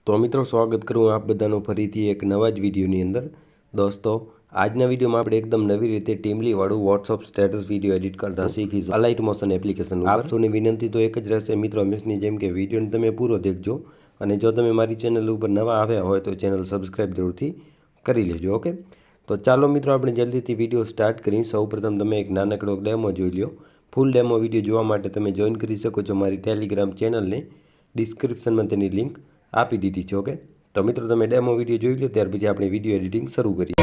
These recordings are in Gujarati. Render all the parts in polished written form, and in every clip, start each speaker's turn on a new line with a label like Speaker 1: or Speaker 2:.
Speaker 1: तो मित्रों स्वागत करूँ आप बधाનું ફરીથી એક નવા જ વિડીયોની અંદર। દોસ્તો આજના વિડીયોમાં આપણે એકદમ નવી રીતે ટીમલી વાળું વોટ્સઅપ સ્ટેટસ વિડીયો એડિટ કરતા શીખીશું અલાઇટ મોશન એપ્લિકેશન ઉપર। આપ સૌની વિનંતી તો એક જ રહેશે મિત્રો હંમેશની જેમ કે વિડીયોને તમે પૂરો દેખજો અને જો તમે મારી ચેનલ ઉપર નવા આવ્યા હોય તો ચેનલ સબસ્ક્રાઇબ જરૂરથી કરી લેજો। ઓકે, તો ચાલો મિત્રો આપણે જલ્દીથી વિડીયો સ્ટાર્ટ કરીએ। સૌપ્રથમ તમે એક નાનકડો ડેમો જોઈ લો। ફૂલ ડેમો વિડીયો જોવા માટે તમે જોઈન કરી શકો છો મારી ટેલિગ્રામ ચેનલને। ડિસ્ક્રિપ્શનમાં તેની લિંક આપી દીધી છે। ઓકે, તો મિત્રો તમે ડેમો વિડીયો જોઈ લો ત્યાર પછી આપણે વિડીયો એડિટિંગ શરૂ કરીએ।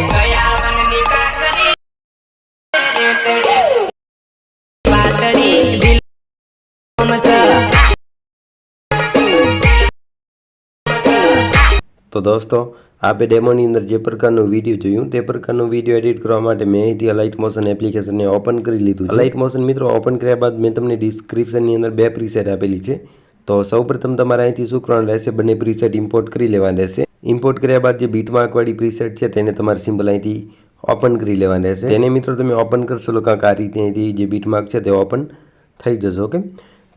Speaker 1: तो दोस्तों आप डेमोनी अंदर जे प्रकारનો વિડિયો જોયું તે પ્રકારનો વિડિયો એડિટ કરવા માટે મેં અહીંથી અલાઇટ મોશન એપ્લિકેશનને ઓપન કરી લીધું છે। અલાઇટ મોશન મિત્રો ઓપન કર્યા બાદ મેં તમને ડિસ્ક્રિપ્શનની અંદર બે પ્રીસેટ આપેલી છે। तो સૌપ્રથમ તમારે અહીંથી શું કરવાનું રહેશે, બંને પ્રીસેટ ઇમ્પોર્ટ કરી લેવાના રહેશે। ઇમ્પોર્ટ કર્યા બાદ જે બીટમાર્ક વાળી પ્રીસેટ છે તેને તમારે સિમ્પલ અહીંથી ઓપન કરી લેવાની રહેશે। તેને મિત્રો તમે ઓપન કરશો તો કાંક આ રીતે અહીંથી જે બીટમાર્ક છે તે ઓપન થઈ જશે। ઓકે,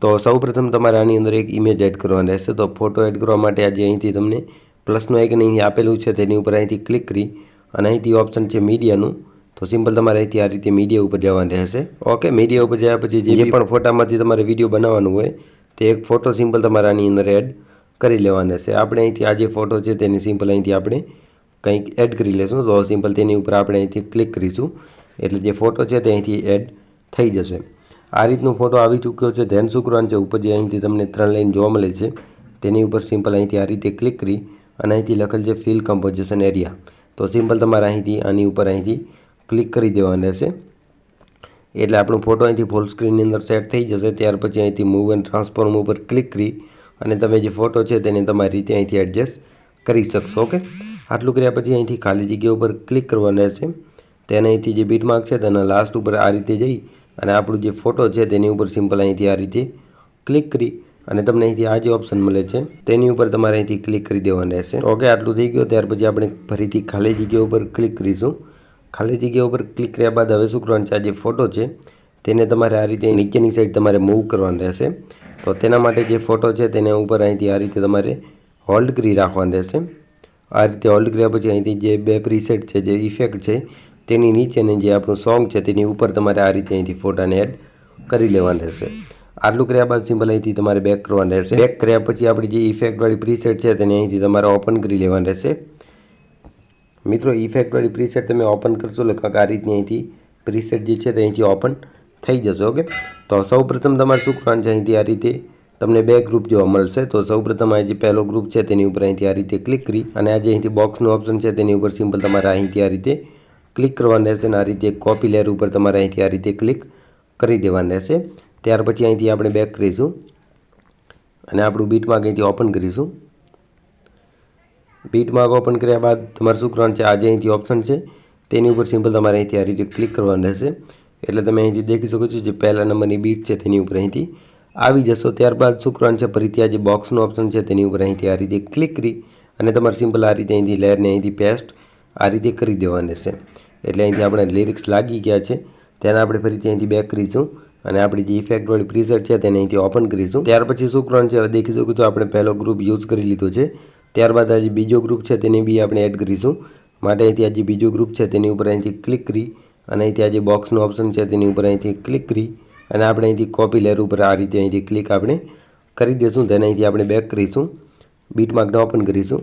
Speaker 1: તો સૌપ્રથમ તમારે આની અંદર એક ઇમેજ એડ કરવાની રહેશે। તો ફોટો એડ કરવા માટે આજે અહીંથી તમને પ્લસનું આઇકન અહીં આપેલું છે તેની ઉપર અહીંથી ક્લિક કરી અને અહીંથી ઓપ્શન છે મીડિયાનું, તો સિમ્પલ તમારે અહીંથી આ રીતે મીડિયા ઉપર જવાનું રહેશે। ઓકે, મીડિયા ઉપર ગયા પછી જે પણ ફોટામાંથી તમારે વિડીયો બનાવવાનું હોય તે એક ફોટો સિમ્પલ તમારે આની અંદર એડ કરી લેવાનો છે। આપણે અહીંથી આ જે ફોટો છે તેની સિમ્પલ અહીંથી આપણે કંઈક એડ કરી લેશું। તો સિમ્પલ તેની ઉપર આપણે અહીંથી ક્લિક કરીશું એટલે જે ફોટો છે તે અહીંથી એડ થઈ જશે। આ રીતનો ફોટો આવી ચૂક્યો છે। ધ્યાન શું કરવાનું છે, ઉપર જે અહીંથી તમને 3 લાઈન જોવા મળે છે તેની ઉપર સિમ્પલ અહીંથી આ રીતે ક્લિક કરી અને અહીંથી લખેલ છે ફિલ કમ્પોઝિશન એરિયા, તો સિમ્પલ તમારે અહીંથી આની ઉપર અહીંથી ક્લિક કરી દેવાનું રહેશે એટલે આપણો ફોટો અહીંથી ફૂલ સ્ક્રીનની અંદર સેટ થઈ જશે। ત્યાર પછી અહીંથી મૂવ એન્ડ ટ્રાન્સફોર્મ ઉપર ક્લિક કરી અને તમે જે ફોટો છે તેને તમારી રીતે અહીંથી એડજસ્ટ કરી શકશો। ઓકે, આટલું કર્યા પછી અહીંથી ખાલી જગ્યા ઉપર ક્લિક કરવાનું રહેશે। તેને અહીંથી જે બીટમાર્ક છે તેના લાસ્ટ ઉપર આ રીતે જઈ અને આપણું જે ફોટો છે તેની ઉપર સિમ્પલ અહીંથી આ રીતે ક્લિક કરી અને તમને અહીંથી આ જે ઓપ્શન મળે છે તેની ઉપર તમારે અહીંથી ક્લિક કરી દેવાનું રહેશે। ઓકે, આટલું થઈ ગયું। ત્યાર પછી આપણે ફરીથી ખાલી જગ્યા ઉપર ક્લિક કરીશું। ખાલી જગ્યા ઉપર ક્લિક કર્યા બાદ હવે શું કરવાનું છે, આ જે ફોટો છે તેને તમારે આ રીતે નીચેની સાઈડ તમારે મૂવ કરવાનું રહેશે। તો તેના માટે જે ફોટો છે તેને ઉપર અહીંથી આ રીતે તમારે હોલ્ડ કરી રાખવાનું રહેશે। આ રીતે હોલ્ડ કર્યા પછી અહીંથી જે બે પ્રીસેટ છે, જે ઇફેક્ટ છે તેની નીચેને જે આપણું સોંગ છે તેની ઉપર તમારે આ રીતે અહીંથી ફોટાને એડ કરી લેવાનું રહેશે। આટલું કર્યા બાદ સિમ્પલ અહીંથી તમારે બેક કરવાનું રહેશે। બેક કર્યા પછી આપણી જે ઇફેક્ટવાળી પ્રીસેટ છે તેને અહીંથી તમારે ઓપન કરી લેવાનું રહેશે। મિત્રો ઇફેક્ટવાળી પ્રીસેટ તમે ઓપન કરશો એટલે કાંક આ રીતની અહીંથી પ્રીસેટ જે છે તે અહીંથી ઓપન થઈ જશે। ઓકે, તો સૌપ્રથમ તમારે શું કરવાનું છે, અહીંથી આ રીતે તમને બે ગ્રુપ જોવા મળશે। તો સૌપ્રથમ આ જે પહેલો ગ્રુપ છે તેની ઉપર અહીંથી આ રીતે ક્લિક કરી અને આ જે અહીંથી બોક્સનું ઓપ્શન છે તેની ઉપર સિમ્પલ તમારે અહીંથી આ રીતે ક્લિક કરવાનું રહેશે અને આ રીતે કોપી લેયર ઉપર તમારે અહીંથી આ રીતે ક્લિક કરી દેવાનું રહેશે। ત્યાર પછી અહીંથી આપણે બેક કરીશું અને આપણું બીટમાર્ક અહીંથી ઓપન કરીશું। બીટમાર્ક ઓપન કર્યા બાદ તમારે શું કરવાનું છે, આ જે અહીંથી ઓપ્શન છે તેની ઉપર સિમ્પલ તમારે અહીંથી આ રીતે ક્લિક કરવાનું રહેશે એટલે તમે અહીંથી દેખી શકો છો જે પહેલા નંબરની બીટ છે તેની ઉપર અહીંથી આવી જશો। ત્યારબાદ શું કરવાનું છે, ફરીથી આ જે બોક્સનું ઓપ્શન છે તેની ઉપર અહીંથી આ રીતે ક્લિક કરી અને તમારે સિમ્પલ આ રીતે અહીંથી લેયરને અહીંથી પેસ્ટ આ રીતે કરી દેવાનું રહેશે એટલે અહીંથી આપણે લિરિક્સ લાગી ગયા છે। તેને આપણે ફરીથી અહીંથી બેક કરીશું અને આપણી જે ઇફેક્ટવાળી પ્રીસેટ છે તેને અહીંથી ઓપન કરીશું। ત્યાર પછી શું કરવાનું છે, હવે દેખી શકો છો આપણે પહેલો ગ્રુપ યુઝ કરી લીધો છે। ત્યારબાદ આ જે બીજો ગ્રુપ છે તેને બી આપણે એડ કરીશું માટે અહીંથી આ જે બીજો ગ્રુપ છે તેની ઉપર અહીંથી ક્લિક કરી અને અહીંથી આ જે બોક્સનું ઓપ્શન છે તેની ઉપર અહીંથી ક્લિક કરી અને આપણે અહીંથી કોપી લેયર ઉપર આ રીતે અહીંથી ક્લિક આપણે કરી દઈશું। તેને અહીંથી આપણે બેક કરીશું, બીટમાર્કને ઓપન કરીશું।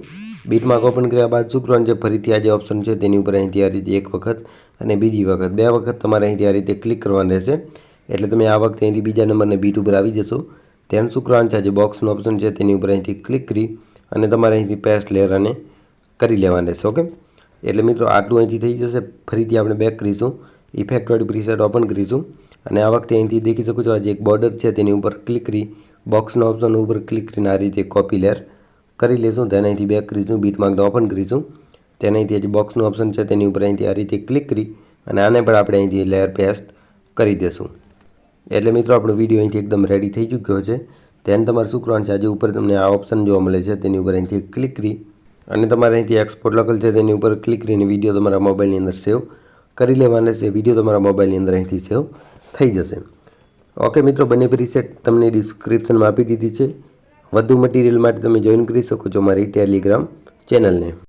Speaker 1: બીટમાર્ક ઓપન કર્યા બાદ શું કરવાનું છે, ફરીથી આ જે ઓપ્શન છે તેની ઉપર અહીંથી આ રીતે એક વખત અને બીજી વખત બે વખત તમારે અહીંથી આ રીતે ક્લિક કરવાનું રહેશે એટલે તમે આ વખતે અહીંથી બીજા નંબરની બીટ ઉપર આવી જશો। ત્યાં શું કરવાનું છે, આ જે બોક્સનું ઓપ્શન છે તેની ઉપર અહીંથી ક્લિક કરી અને તમારે અહીંથી પેસ્ટ લેયર અને કરી લેવાનું રહેશે। ઓકે, એટલે મિત્રો આટલું અહીંથી થઈ જશે। ફરીથી આપણે બેક કરીશું, ઇફેક્ટવાળી પ્રીસેટ ઓપન કરીશું અને આ વખતે અહીંથી દેખી શકો છો આ જે એક બોર્ડર છે તેની ઉપર ક્લિક કરી બોક્સના ઓપ્શન ઉપર ક્લિક કરીને આ રીતે કોપી લેયર કરી લેશું। તેને અહીંથી બેક કરીશું, બીટમાર્કને ઓપન કરીશું। તેને અહીંથી જે બોક્સનું ઓપ્શન છે તેની ઉપર અહીંથી આ રીતે ક્લિક કરી અને આને પણ આપણે અહીંથી લેયર પેસ્ટ કરી દઈશું એટલે મિત્રો આપણો વિડીયો અહીંથી એકદમ રેડી થઈ ચૂક્યો છે। તેને તમારે શું કરવાનું છે, આજે ઉપર તમને આ ઓપ્શન જોવા મળે છે તેની ઉપર અહીંથી ક્લિક કરી અને તમારે અહીંથી એક્સપોર્ટ લખેલ છે તેની ઉપર ક્લિક કરીને વિડીયો તમારા મોબાઈલની અંદર સેવ કરી લેવાના છે। વિડીયો તમારા મોબાઈલની અંદર અહીંથી સેવ થઈ જશે। ઓકે મિત્રો, બંને પ્રીસેટ તમને ડિસ્ક્રિપ્શનમાં આપી દીધી છે। વધુ મટીરિયલ માટે તમે જોઈન કરી શકો છો મારી ટેલિગ્રામ ચેનલને.